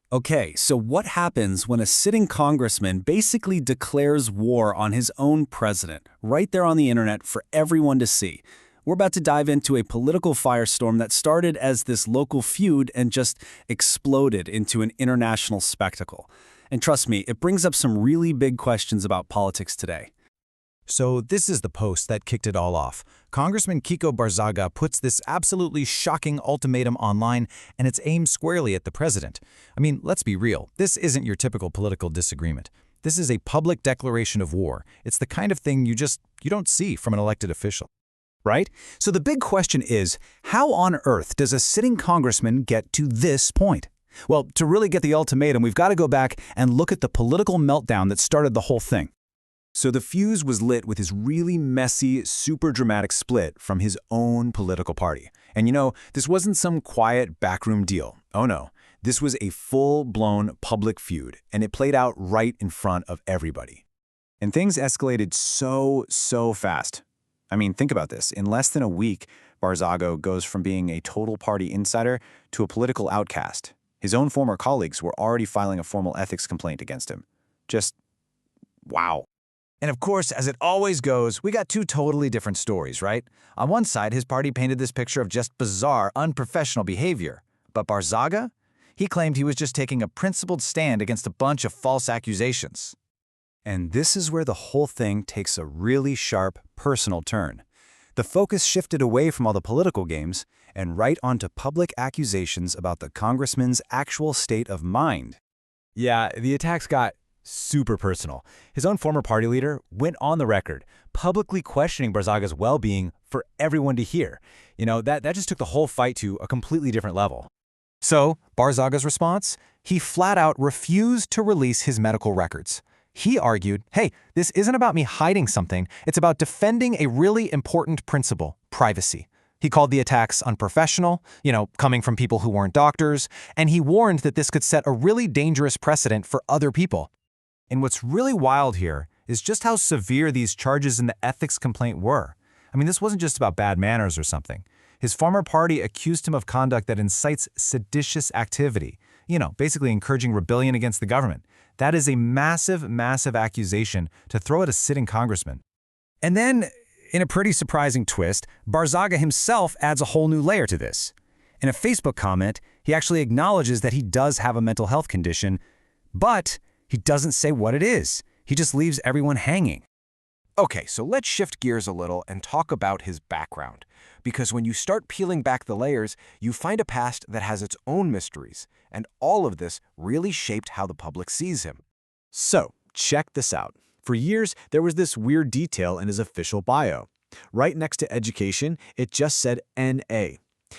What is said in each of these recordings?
Okay, so what happens when a sitting congressman basically declares war on his own president, right there on the internet for everyone to see? We're about to dive into a political firestorm that started as this local feud and just exploded into an international spectacle. And trust me, it brings up some really big questions about politics today. So this is the post that kicked it all off. Congressman Kiko Barzaga puts this absolutely shocking ultimatum online, and it's aimed squarely at the president. I mean, let's be real. This isn't your typical political disagreement. This is a public declaration of war. It's the kind of thing you don't see from an elected official. Right? So the big question is, how on earth does a sitting congressman get to this point? Well, to really get the ultimatum, we've got to go back and look at the political meltdown that started the whole thing. So the fuse was lit with his really messy, super dramatic split from his own political party. And this wasn't some quiet backroom deal. Oh no, this was a full-blown public feud, and it played out right in front of everybody. And things escalated so fast. I mean, think about this. In less than a week, Barzaga goes from being a total party insider to a political outcast. His own former colleagues were already filing a formal ethics complaint against him. Just, wow. And of course, as it always goes, we got two totally different stories, right? On one side, his party painted this picture of just bizarre, unprofessional behavior. But Barzaga? He claimed he was just taking a principled stand against a bunch of false accusations. And this is where the whole thing takes a really sharp, personal turn. The focus shifted away from all the political games and right onto public accusations about the congressman's actual state of mind. Yeah, the attacks got super personal. His own former party leader went on the record, publicly questioning Barzaga's well-being for everyone to hear. That just took the whole fight to a completely different level. So, Barzaga's response? He flat out refused to release his medical records. He argued, hey, this isn't about me hiding something, it's about defending a really important principle, privacy. He called the attacks unprofessional, coming from people who weren't doctors, and he warned that this could set a really dangerous precedent for other people. And what's really wild here is just how severe these charges in the ethics complaint were. I mean, this wasn't just about bad manners or something. His former party accused him of conduct that incites seditious activity, basically encouraging rebellion against the government. That is a massive accusation to throw at a sitting congressman. And then, in a pretty surprising twist, Barzaga himself adds a whole new layer to this. In a Facebook comment, he actually acknowledges that he does have a mental health condition, but he doesn't say what it is. He just leaves everyone hanging. Okay, so let's shift gears a little and talk about his background. Because when you start peeling back the layers, you find a past that has its own mysteries, and all of this really shaped how the public sees him. So, check this out. For years, there was this weird detail in his official bio. Right next to education, it just said NA.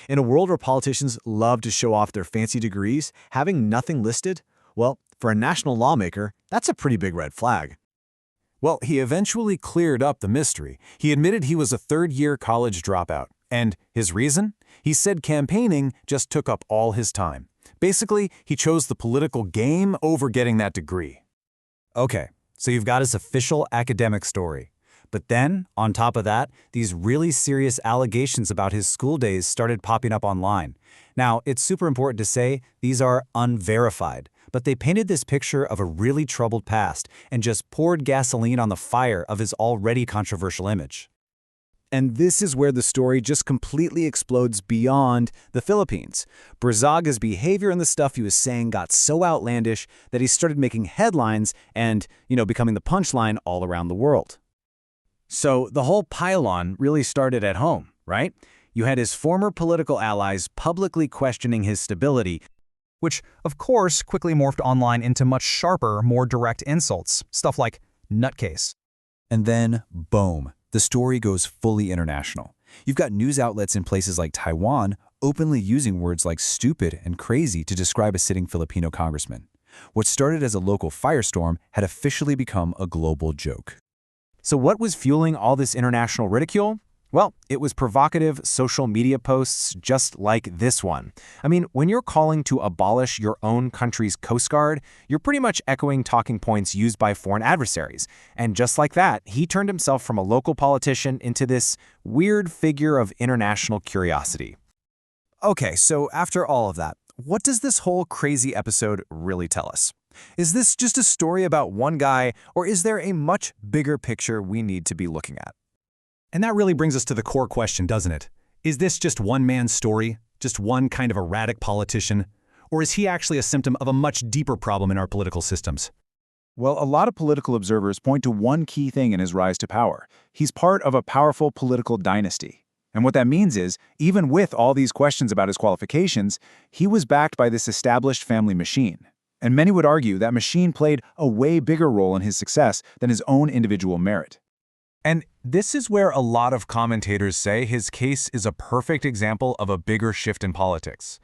In a world where politicians love to show off their fancy degrees, having nothing listed, well, for a national lawmaker, that's a pretty big red flag. Well, he eventually cleared up the mystery. He admitted he was a third-year college dropout. And his reason? He said campaigning just took up all his time. Basically, he chose the political game over getting that degree. Okay, so you've got his official academic story. But then, on top of that, these really serious allegations about his school days started popping up online. Now, it's super important to say these are unverified, but they painted this picture of a really troubled past and just poured gasoline on the fire of his already controversial image. And this is where the story just completely explodes beyond the Philippines. Barzaga's behavior and the stuff he was saying got so outlandish that he started making headlines and, becoming the punchline all around the world. So the whole pile-on really started at home, right? You had his former political allies publicly questioning his stability, which, of course, quickly morphed online into much sharper, more direct insults, stuff like nutcase. And then, boom, the story goes fully international. You've got news outlets in places like Taiwan openly using words like stupid and crazy to describe a sitting Filipino congressman. What started as a local firestorm had officially become a global joke. So what was fueling all this international ridicule? Well, it was provocative social media posts just like this one. I mean, when you're calling to abolish your own country's Coast Guard, you're pretty much echoing talking points used by foreign adversaries. And just like that, he turned himself from a local politician into this weird figure of international curiosity. Okay, so after all of that, what does this whole crazy episode really tell us? Is this just a story about one guy, or is there a much bigger picture we need to be looking at? And that really brings us to the core question, doesn't it? Is this just one man's story? Just one kind of erratic politician? Or is he actually a symptom of a much deeper problem in our political systems? Well, a lot of political observers point to one key thing in his rise to power. He's part of a powerful political dynasty. And what that means is, even with all these questions about his qualifications, he was backed by this established family machine. And many would argue that machine played a way bigger role in his success than his own individual merit. And this is where a lot of commentators say his case is a perfect example of a bigger shift in politics.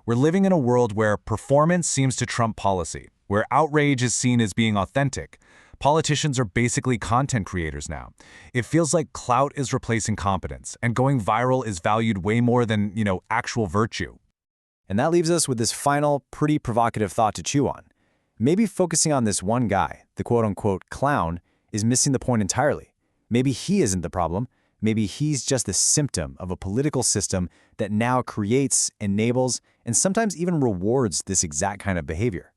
We're living in a world where performance seems to trump policy, where outrage is seen as being authentic. Politicians are basically content creators now. It feels like clout is replacing competence, and going viral is valued way more than, actual virtue. And that leaves us with this final, pretty provocative thought to chew on. Maybe focusing on this one guy, the quote-unquote clown, is missing the point entirely. Maybe he isn't the problem. Maybe he's just the symptom of a political system that now creates, enables, and sometimes even rewards this exact kind of behavior.